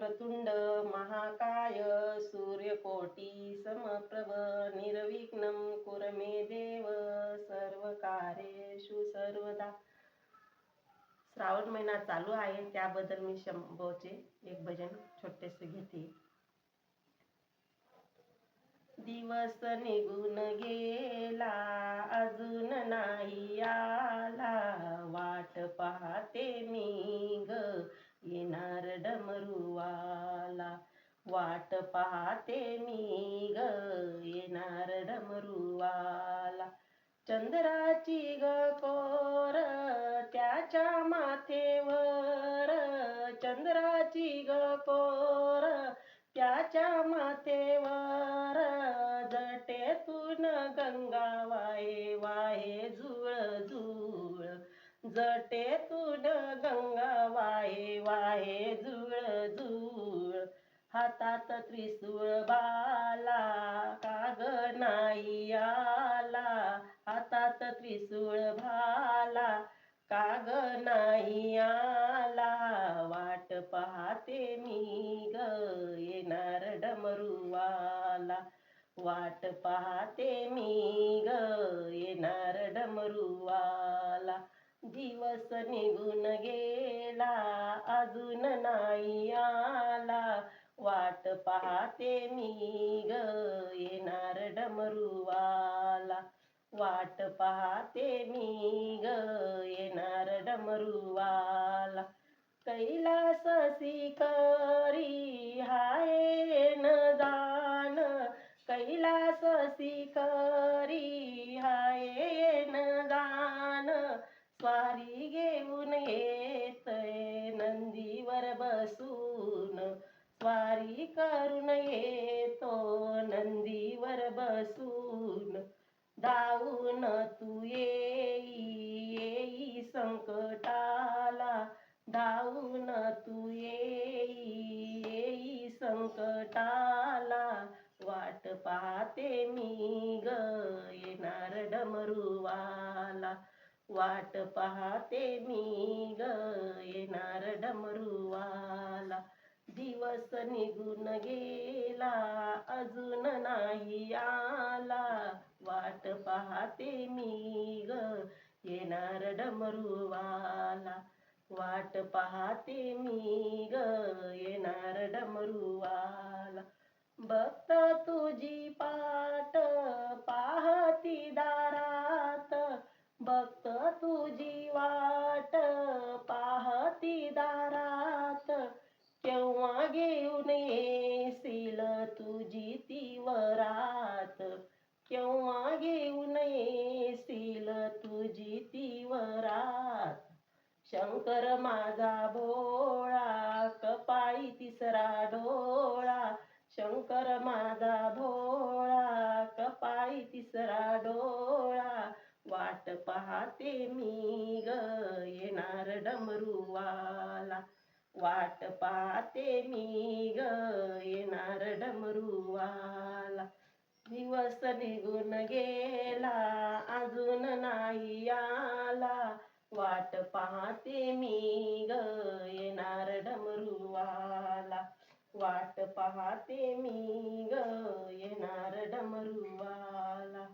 वक्रतुंड महाकाय सूर्यकोटी समप्रभ निर्विघ्नं कुरु मे देव सर्वकार्येषु सर्वदा। श्रावण महिना चालू आहे त्याबद्दल मी शंभोचे एक भजन छोटेसे घेते। दिवस निघून गेला अजून नाही आला, वाट पाहते मी ग येणार डमरूवाला। वाट पाहते मी ग येणार डमरूवाला। चंद्राची ग कोर त्याच्या माथेवर, चंद्राची ग कोर त्याच्या माथेवर, जटेतून गंगा वाहे वाहे झुळ झुळ, जटेतून गंगा वाहे वाहे झुळ झुळ। हातात त्रिशूळ बाला काग नाही आला, हातात त्रिशूळ भाला काग नाही आला। वाट पाहते मी ग येणार डमरूवाला, वाट पाहते मी ग येणार डमरूवाला। दिवस निघून गेला अजून नाही आला, वाट पाहते मी ग येणार डमरूवाला। वाट पाहते मी ग येणार डमरूवाला। कैलास शिखरी हाय न जान, कैलास शिखरी हाय न जान, स्वारी घेऊन येतय नंदीवर बसून, स्वारी करून येतो नंदीवर बसून। धावून तू येई संकटाला, धावून तू येई संकटाला। वाट पाहते मी ग येणार डमरूवाला, वाट पाहते मी ग येणार डमरूवाला। दिवस निघून गेला अजून नाही आला, वाट पाहते मी ग येणार डमरूवाला। वाट पाहते मी ग येणार डमरूवाला। भक्त तुझी पाट पाहती दारात, भक्त तुझी वाट पाहती दारात, केव्हा घेऊन येशील तुझी ती वरात, केव्हा घेऊन येशील तुझी ती वरात। शंकर माझा भोळा कपाळी तिसरा डोळा, शंकर माझा भोळा कपाळी तिसरा डोळा। वाट पाहते मी ग येणार डमरूवाला, वाट पाहते मी ग येणार डमरूवाला। दिवस निघून गेला अजून नाही आला, वाट पाहते मी ग येणार डमरूवाला। वाट पाहते मी ग येणार डमरूवाला।